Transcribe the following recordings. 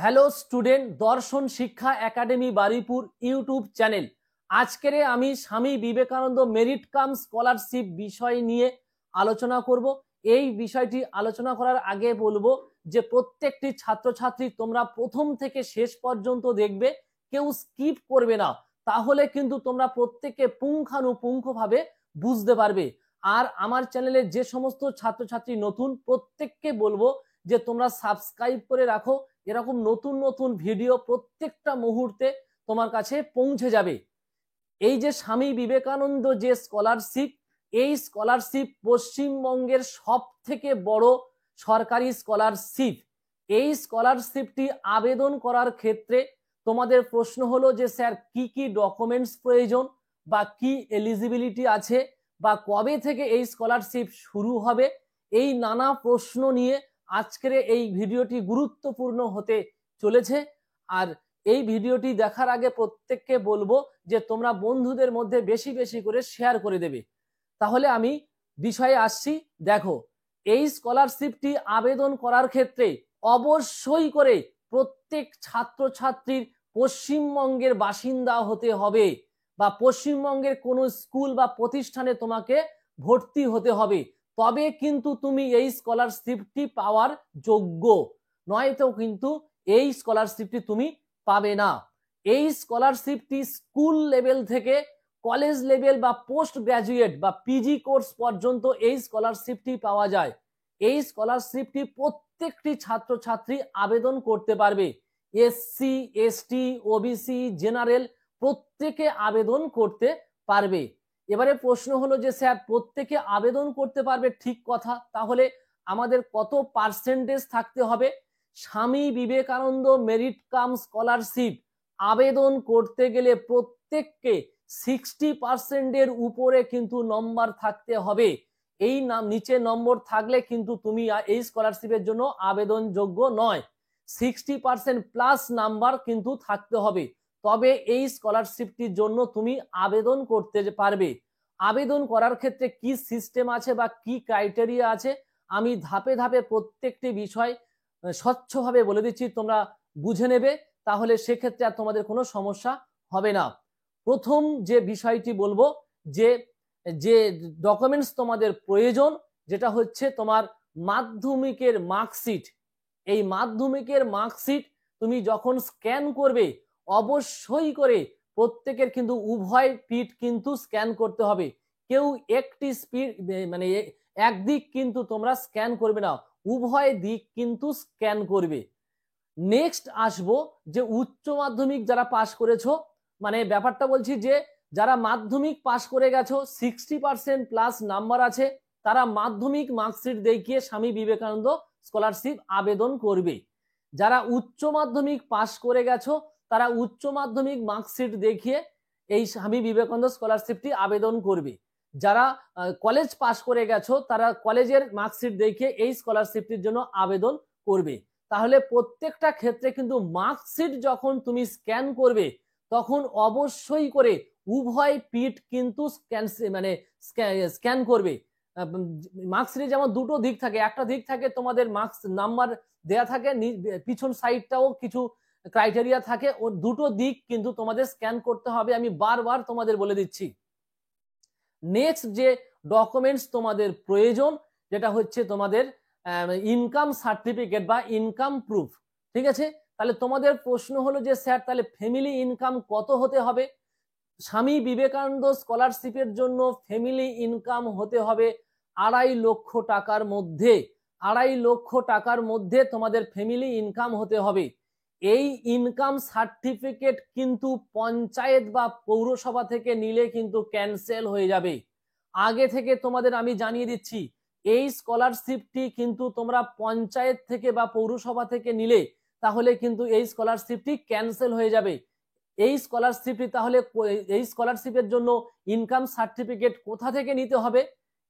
Hello student, দর্শন শিক্ষা academy Baruipur YouTube channel. আজকের আমি Swami Vivekananda merit cum scholarship বিষয় নিয়ে আলোচনা করব। এই বিষয়টি আলোচনা করার আগে বলবো যে প্রত্যেকটি ছাত্রছাত্রী তোমরা প্রথম থেকে শেষ পর্যন্ত দেখবে, কেউ স্কিপ করবে না, তাহলে কিন্তু তোমরা প্রত্যেকে পুঙ্খানুপুঙ্খভাবে বুঝতে পারবে। আর আমার চ্যানেলে যে সমস্ত ছাত্রছাত্রী নতুন, প্রত্যেককে বলবো যে তোমরা সাবস্ক্রাইব করে রাখো, এরকম নতুন নতুন ভিডিও প্রত্যেকটা মুহূর্তে তোমার কাছে পৌঁছে যাবে। এই যে স্বামী বিবেকানন্দ যে স্কলারশিপ, এই স্কলারশিপ পশ্চিমবঙ্গের সব থেকে বড় সরকারি স্কলারশিপ। এই স্কলারশিপটি আবেদন করার ক্ষেত্রে তোমাদের প্রশ্ন হলো যে স্যার কি কি ডকুমেন্টস প্রয়োজন, বা কি এলিজিবিলিটি আছে, বা কবে থেকে এই স্কলারশিপ শুরু হবে। এই নানা প্রশ্ন নিয়ে আজকের এই ভিডিওটি গুরুত্বপূর্ণ হতে চলেছে। আর এই ভিডিওটি দেখার আগে প্রত্যেককে বলবো যে তোমরা বন্ধুদের মধ্যে বেশি বেশি করে শেয়ার করে দেবে। তাহলে আমি বিষয়ে আসছি। দেখো, এই স্কলারশিপটি আবেদন করার ক্ষেত্রে অবশ্যই করে প্রত্যেক ছাত্রছাত্রীর পশ্চিমবঙ্গের বাসিন্দা হতে হবে, বা পশ্চিমবঙ্গের কোনো স্কুল বা প্রতিষ্ঠানে তোমাকে ভর্তি হতে হবে, তবে কিন্তু তুমি এই স্কলারশিপটি পাওয়ার যোগ্য, নয়তো কিন্তু এই স্কলারশিপটি তুমি পাবে না। এই স্কলারশিপটি স্কুল লেভেল থেকে কলেজ লেভেল বা পোস্ট গ্রাজুয়েট বা পিজি কোর্স পর্যন্ত এই স্কলারশিপটি পাওয়া যায়। এই স্কলারশিপটি প্রত্যেকটি ছাত্রছাত্রী আবেদন করতে পারবে। এসসি, এসটি, ওবিসি, জেনারেল প্রত্যেকে আবেদন করতে পারবে। এবারে প্রশ্ন হলো যে স্যার প্রত্যেকে আবেদন করতে পারবে, ঠিক কথা, তাহলে আমাদের কত পার্সেন্টেজ থাকতে হবে? Swami Vivekananda merit cum scholarship আবেদন করতে গেলে প্রত্যেককে 60% উপরে কিন্তু নম্বর থাকতে হবে। এই নিচে নম্বর থাকলে কিন্তু তুমি এই স্কলারশিপের জন্য আবেদনযোগ্য নয়। 60% প্লাস নাম্বার কিন্তু থাকতে হবে, তবে এই স্কলারশিপটির জন্য তুমি আবেদন করতে পারবে। আবেদন করার ক্ষেত্রে কি সিস্টেম আছে বা কি ক্রাইটেরিয়া আছে আমি ধাপে ধাপে প্রত্যেকটি বিষয় স্বচ্ছভাবে বলে দিচ্ছি, তোমরা বুঝে নেবে, তাহলে সেক্ষেত্রে আর তোমাদের কোনো সমস্যা হবে না। প্রথম যে বিষয়টি বলবো, যে যে ডকুমেন্টস তোমাদের প্রয়োজন, যেটা হচ্ছে তোমার মাধ্যমিকের মার্কশিট। এই মাধ্যমিকের মার্কশিট তুমি যখন স্ক্যান করবে, অবশ্যই করে প্রত্যেকের কিন্তু উভয় পিঠ কিন্তু স্ক্যান করতে হবে। কেউ একটি স্পিড মানে একদিক কিন্তু তোমরা স্ক্যান করবে না, উভয় দিক কিন্তু স্ক্যান করবে। নেক্সট আসবো যে উচ্চ মাধ্যমিক যারা পাশ করেছো, মানে ব্যাপারটা বলছি যে যারা মাধ্যমিক পাশ করে গেছো, 60% প্লাস নাম্বার আছে, তারা মাধ্যমিক মার্কশিট দেখিয়ে স্বামী বিবেকানন্দ স্কলারশিপ আবেদন করবে। যারা উচ্চ মাধ্যমিক পাশ করে গেছো, তারা উচ্চ মাধ্যমিক মার্কশিট দেখিয়ে এই স্বামী বিবেকানন্দ স্কলারশিপটি আবেদন করবে। যারা কলেজ পাশ করে গেছো, তারা কলেজের মার্কশিট দেখিয়ে এই স্কলারশিপটির জন্য আবেদন করবে। তাহলে প্রত্যেকটা ক্ষেত্রে কিন্তু মার্কশিট যখন তুমি স্ক্যান করবে, তখন অবশ্যই করে উভয় পিঠ কিন্তু স্ক্যান করবে। মার্কশিটে যেমন দুটো দিক থাকে, একটা দিক থাকে তোমাদের মার্কস নাম্বার দেয়া থাকে, পিছন সাইডটাও কিছু ক্রাইটেরিয়া থাকে, ও দুটো দিক কিন্তু তোমাদের স্ক্যান করতে হবে, আমি বারবার তোমাদের বলে দিচ্ছি। নেক্সট যে ডকুমেন্টস তোমাদের প্রয়োজন, যেটা হচ্ছে তোমাদের ইনকাম সার্টিফিকেট বা ইনকাম প্রুফ। ঠিক আছে, তাহলে তোমাদের প্রশ্ন হলো যে স্যার তাহলে ফ্যামিলি ইনকাম কত হতে হবে? স্বামী বিবেকানন্দ স্কলারশিপের জন্য ফ্যামিলি ইনকাম হতে হবে 2.5 লক্ষ টাকার মধ্যে। 2.5 লক্ষ টাকার মধ্যে তোমাদের ফ্যামিলি ইনকাম হতে হবে। এই ইনকাম সার্টিফিকেট কিন্তু পঞ্চায়েত বা পৌরসভা থেকে নিলে কিন্তু ক্যান্সেল হয়ে যাবে। আগে থেকে তোমাদের আমি জানিয়ে দিচ্ছি, এই স্কলারশিপটি কিন্তু তোমরা পঞ্চায়েত থেকে বা পৌরসভা থেকে নিলে তাহলে কিন্তু এই স্কলারশিপটি ক্যান্সেল হয়ে যাবে। এই স্কলারশিপটি তাহলে এই স্কলারশিপের জন্য ইনকাম সার্টিফিকেট কোথা থেকে নিতে হবে?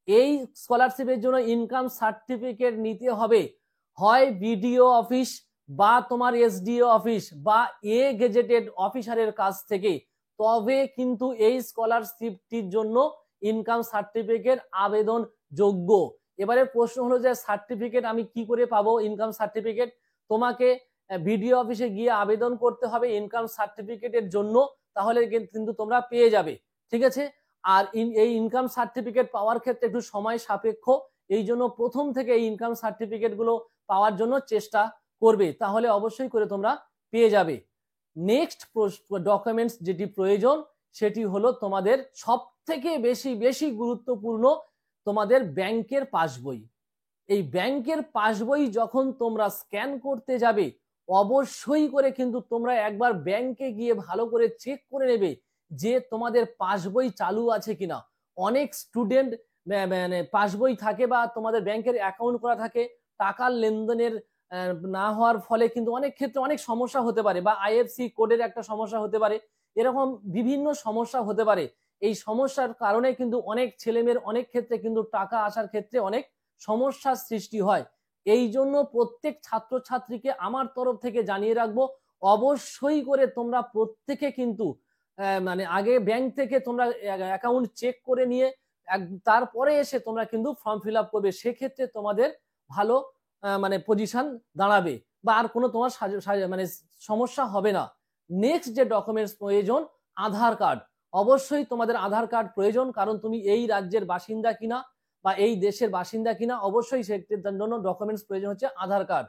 এই স্কলারশিপের জন্য ইনকাম সার্টিফিকেট নিতে হবে হয় বিডিও অফিস বা তোমার এসডিও অফিস বা গেজেটেড অফিসারের কাছ থেকে, তবে কিন্তু এই স্কলারশিপটির জন্য ইনকাম সার্টিফিকেট আবেদন যোগ্য। এবারে প্রশ্ন হলো যে সার্টিফিকেট আমি কি করে পাবো? ইনকাম সার্টিফিকেট তোমাকে বিডিও অফিসে গিয়ে আবেদন করতে হবে ইনকাম সার্টিফিকেটের জন্য, তাহলে কিন্তু তোমরা পেয়ে যাবে। ঠিক আছে, আর এই ইনকাম সার্টিফিকেট পাওয়ার ক্ষেত্রে একটু সময় সাপেক্ষ, এই জন্য প্রথম থেকে এই ইনকাম সার্টিফিকেট গুলো পাওয়ার জন্য চেষ্টা করবে, তাহলে অবশ্যই করে তোমরা পেয়ে যাবে। নেক্সট ডকুমেন্টস যেটি প্রয়োজন সেটি হলো তোমাদের সব থেকে বেশি গুরুত্বপূর্ণ তোমাদের ব্যাংকের পাসবই। এই ব্যাংকের পাসবই যখন তোমরা স্ক্যান করতে যাবে অবশ্যই করে কিন্তু তোমরা একবার ব্যাংকে গিয়ে ভালো করে চেক করে নেবে যে তোমাদের পাসবই চালু আছে কিনা। অনেক স্টুডেন্ট মানে পাসবই থাকে বা তোমাদের ব্যাংকের অ্যাকাউন্ট করা থাকে, টাকার লেনদেনের না হওয়ার ফলে কিন্তু অনেক ক্ষেত্রে অনেক সমস্যা হতে পারে, বা আইএফসি কোডের একটা সমস্যা হতে পারে, এরকম বিভিন্ন সমস্যা হতে পারে। এই সমস্যার কারণে কিন্তু অনেক ছেলেমেয়ের অনেক ক্ষেত্রে কিন্তু টাকা আসার ক্ষেত্রে অনেক সমস্যার সৃষ্টি হয়। এই জন্য প্রত্যেক ছাত্রছাত্রীকে আমার তরফ থেকে জানিয়ে রাখবো, অবশ্যই করে তোমরা প্রত্যেকে কিন্তু মানে আগে ব্যাংক থেকে তোমরা অ্যাকাউন্ট চেক করে নিয়ে তারপরে এসে তোমরা কিন্তু ফর্ম ফিল আপ করবে, সেক্ষেত্রে তোমাদের ভালো মানে পজিশন দাঁড়াবে বা আর কোনো তোমার মানে সমস্যা হবে না। নেক্সট যে ডকুমেন্টস প্রয়োজন, আধার কার্ড। অবশ্যই তোমাদের আধার কার্ড প্রয়োজন, কারণ তুমি এই রাজ্যের বাসিন্দা কিনা বা এই দেশের বাসিন্দা কিনা, অবশ্যই সেটার জন্য ডকুমেন্টস প্রয়োজন হচ্ছে আধার কার্ড।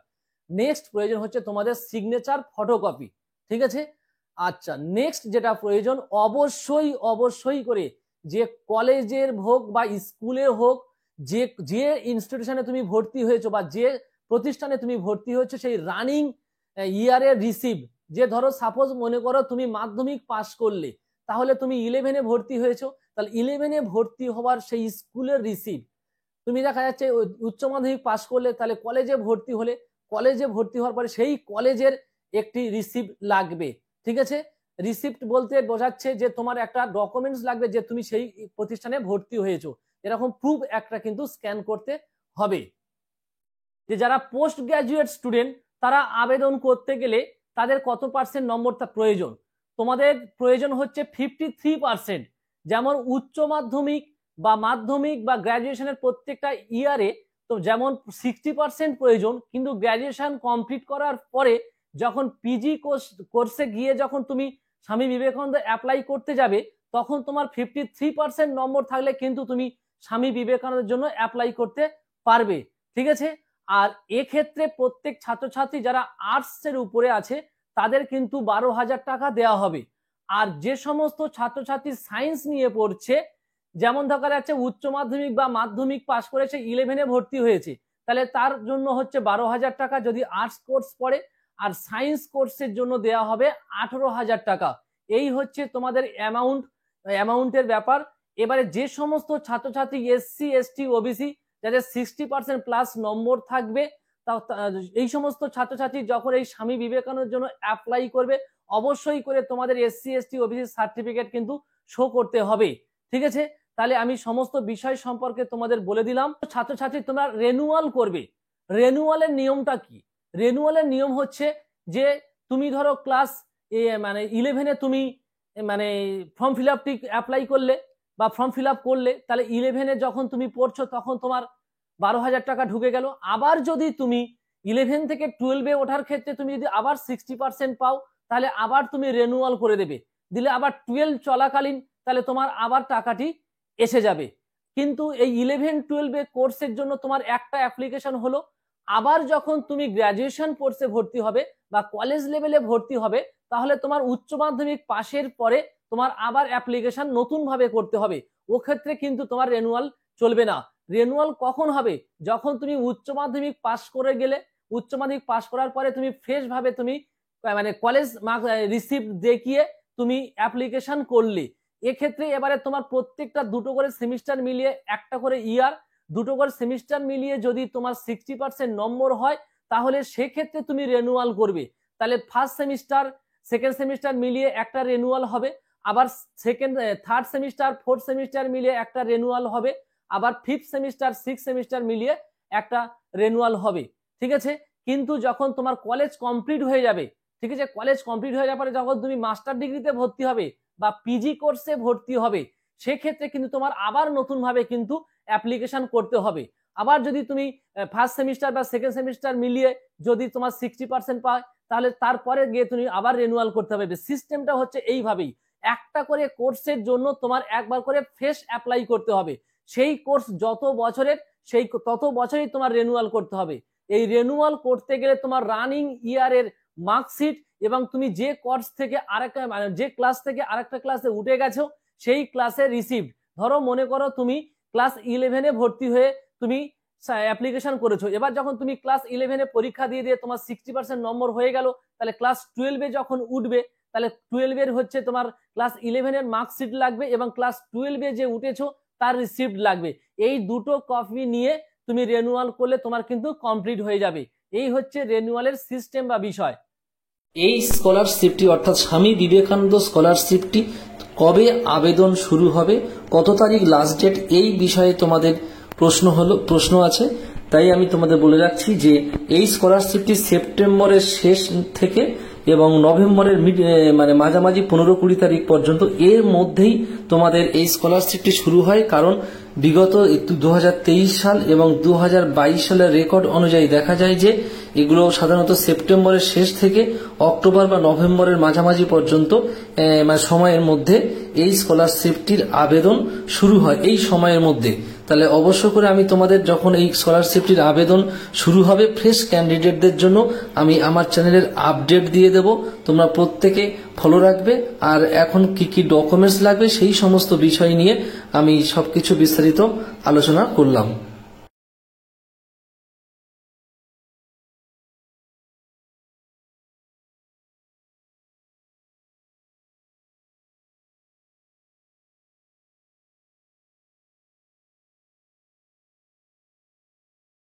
নেক্সট প্রয়োজন হচ্ছে তোমাদের সিগনেচার ফটোকপি। ঠিক আছে, আচ্ছা নেক্সট যেটা প্রয়োজন, অবশ্যই করে যে কলেজের হোক বা স্কুলের হোক, যে ইনস্টিটিউশনে তুমি ভর্তি হয়েছো বা যে প্রতিষ্ঠানে তুমি ভর্তি হয়েছো, সেই রানিং ইয়ারের রিসিভ, যে ধরো সাপোজ মনে করো তুমি মাধ্যমিক পাস করলে, তাহলে তুমি 11-এ ভর্তি হয়েছো, তাহলে 11-এ ভর্তি হওয়ার সেই স্কুলের রিসিভ, তুমি দেখা যাচ্ছে উচ্চ মাধ্যমিক পাস করলে, তাহলে কলেজে ভর্তি হলে কলেজে ভর্তি হওয়ার পরে সেই কলেজের একটি রিসিপ্ট লাগবে। ঠিক আছে, রিসিপ্ট বলতে বোঝাচ্ছে যে তোমার একটা ডকুমেন্টস লাগবে যে তুমি সেই প্রতিষ্ঠানে ভর্তি হয়েছো, এরকম প্রুফ একটা কিন্তু স্ক্যান করতে হবে। যে যারা পোস্ট গ্রাজুয়েট স্টুডেন্ট তারা আবেদন করতে গেলে তাদের কত পার্সেন্ট নম্বরটা প্রয়োজন, তোমাদের প্রয়োজন হচ্ছে 53%। যেমন উচ্চ মাধ্যমিক বা মাধ্যমিক বা গ্রাজুয়েশনের প্রত্যেকটা ইয়ারে তো যেমন 60% প্রয়োজন, কিন্তু গ্রাজুয়েশন কমপ্লিট করার পরে যখন পিজি কোর্সে গিয়ে যখন তুমি স্বামী বিবেকানন্দ অ্যাপ্লাই করতে যাবে, তখন তোমার 53% নম্বর থাকলে কিন্তু তুমি স্বামী বিবেকানন্দের জন্য অ্যাপ্লাই করতে পারবে। ঠিক আছে, আর এক্ষেত্রে প্রত্যেক ছাত্রছাত্রী যারা আর্টসের উপরে আছে তাদের কিন্তু 12,000 টাকা দেওয়া হবে। আর যে সমস্ত ছাত্রছাত্রী সায়েন্স নিয়ে পড়ছে, যেমন দেখা যাচ্ছে উচ্চ মাধ্যমিক বা মাধ্যমিক পাশ করেছে, 11-এ ভর্তি হয়েছে, তাহলে তার জন্য হচ্ছে 12,000 টাকা যদি আর্টস কোর্স পড়ে, আর সায়েন্স কোর্সের জন্য দেওয়া হবে 18,000 টাকা। এই হচ্ছে তোমাদের অ্যামাউন্টের ব্যাপার। এবারে যে সমস্ত ছাত্রছাত্রী এসসি এসটি ওবিসি যাদের 60% প্লাস নম্বর থাকবে, এই সমস্ত ছাত্রছাত্রী যখন এই স্বামী বিবেকানন্দের জন্য অ্যাপ্লাই করবে, অবশ্যই করে তোমাদের এসসি এসটি ওবিসি সার্টিফিকেট কিন্তু শো করতে হবে। ঠিক আছে, তাহলে আমি সমস্ত বিষয় সম্পর্কে তোমাদের বলে দিলাম। ছাত্রছাত্রী তোমরা রেনুয়াল করবে, রেনুয়ালের নিয়মটা কি? রেনুয়ালের নিয়ম হচ্ছে যে তুমি ধরো ক্লাস মানে 11-এ তুমি মানে ফর্ম ফিল আপ অ্যাপ্লাই করলে বা ফর্ম ফিল আপ করলে, তাহলে 11-এ যখন তুমি পড়ছো তখন তোমার 12,000 টাকা ঢুকে গেল। আবার যদি তুমি 11 থেকে 12-এ ওঠার ক্ষেত্রে তুমি যদি আবার 60% পাও, তাহলে আবার তুমি রেনুয়াল করে দেবে, দিলে আবার 12 চলাকালীন তাহলে তোমার আবার টাকাটি এসে যাবে। কিন্তু এই 11-12 কোর্সের জন্য তোমার একটা অ্যাপ্লিকেশন হলো, আবার যখন তুমি গ্রাজুয়েশন কোর্সে ভর্তি হবে বা কলেজ লেভেলে ভর্তি হবে, তাহলে তোমার উচ্চ মাধ্যমিক পাশের পরে তোমার আবার অ্যাপ্লিকেশন নতুন ভাবে করতে হবে। ও ক্ষেত্রে কিন্তু তোমার রেনুয়াল চলবে না। রেনুয়াল কখন হবে? যখন তুমি উচ্চ মাধ্যমিক পাশ করে গেলে, উচ্চ মাধ্যমিক পাশ করার পরে তুমি ফ্রেশ ভাবে তুমি মানে কলেজ রিসিপ্ট দেখিয়ে তুমি অ্যাপ্লিকেশন করলে, এক্ষেত্রে এবারে তোমার প্রত্যেকটা দুটো করে সেমিস্টার মিলিয়ে একটা করে ইয়ার, দুটো করে সেমিস্টার মিলিয়ে যদি তোমার 60% নম্বর হয়, তাহলে সেক্ষেত্রে তুমি রেনুয়াল করবে। তাহলে ফার্স্ট সেমিস্টার সেকেন্ড সেমিস্টার মিলিয়ে একটা রেনুয়াল হবে, আবার থার্ড সেমিস্টার ফোর্থ সেমিস্টার মিলিয়ে একটা রেনুয়াল হবে, আবার ফিফথ সেমিস্টার সিক্স সেমিস্টার মিলিয়ে একটা রেনুয়াল হবে। ঠিক আছে, কিন্তু যখন তোমার কলেজ কমপ্লিট হয়ে যাবে, ঠিক আছে, কলেজ কমপ্লিট হয়ে যাওয়ার পরে যখন তুমি মাস্টার ডিগ্রিতে ভর্তি হবে বা পিজি কোর্সে ভর্তি হবে, সেক্ষেত্রে কিন্তু তোমার আবার নতুন ভাবে কিন্তু অ্যাপ্লিকেশন করতে হবে। আবার যদি তুমি ফার্স্ট সেমিস্টার বা সেকেন্ড সেমিস্টার মিলিয়ে যদি তোমার 60% পায়, তাহলে তারপরে গিয়ে তুমি আবার রেনুয়াল করতে হবে। সিস্টেমটা হচ্ছে এইভাবেই, একটা করে কোর্সের জন্য তোমার একবার করে ফ্রেশ অ্যাপ্লাই করতে হবে। সেই কোর্স যত বছরের, সেই তত বছরই তোমার রেনুয়াল করতে হবে। এই রেনুয়াল করতে গেলে তোমার রানিং ইয়ারের মার্কশিট এবং তুমি যে কোর্স থেকে আরেকটা যে ক্লাস থেকে আরেকটা ক্লাসে উঠে গেছো সেই ক্লাসে রিসিভড, ধরো মনে করো তুমি ক্লাস 11-এ ভর্তি হয়ে তুমি অ্যাপ্লিকেশন করেছো, এবার যখন তুমি ক্লাস 11-এ পরীক্ষা দিয়ে দিয়ে তোমার 60% নম্বর হয়ে গেল, তাহলে ক্লাস 12-এ যখন উঠবে তাহলে 12-এর হচ্ছে তোমার ক্লাস 11-এর মার্কশিট লাগবে এবং ক্লাস 12-এ যে উঠেছো তার রিসিপ্ট লাগবে। এই দুটো কপি নিয়ে তুমি রেনুয়াল করলে তোমার কিন্তু কমপ্লিট হয়ে যাবে। এই হচ্ছে রেনুয়ালের সিস্টেম বা বিষয়। এই স্কলারশিপটি অর্থাৎ স্বামী বিবেকানন্দ স্কলারশিপটি কবে আবেদন শুরু হবে, কত তারিখ লাস্ট ডেট, এই বিষয়ে তোমাদের প্রশ্ন আছে। তাই আমি তোমাদের বলে রাখছি যে এই স্কলারশিপটি সেপ্টেম্বরের শেষ থেকে এবং নভেম্বরের মাঝামাঝি 15-20 তারিখ পর্যন্ত এর মধ্যেই তোমাদের এই স্কলারশিপটি শুরু হয়। কারণ বিগত 2023 সাল এবং 2022 সালের রেকর্ড অনুযায়ী দেখা যায় যে এগুলো সাধারণত সেপ্টেম্বরের শেষ থেকে অক্টোবর বা নভেম্বরের মাঝামাঝি পর্যন্ত সময়ের মধ্যে এই স্কলারশিপটির আবেদন শুরু হয় এই সময়ের মধ্যে। তাহলে অবশ্য করে আমি তোমাদের যখন এই স্কলারশিপটির আবেদন শুরু হবে ফ্রেশ ক্যান্ডিডেটদের জন্য আমি আমার চ্যানেলের আপডেট দিয়ে দেব, তোমরা প্রত্যেকে ফলো রাখবে। আর এখন কি কি ডকুমেন্টস লাগবে সেই সমস্ত বিষয় নিয়ে আমি সবকিছু বিস্তারিত আলোচনা করলাম।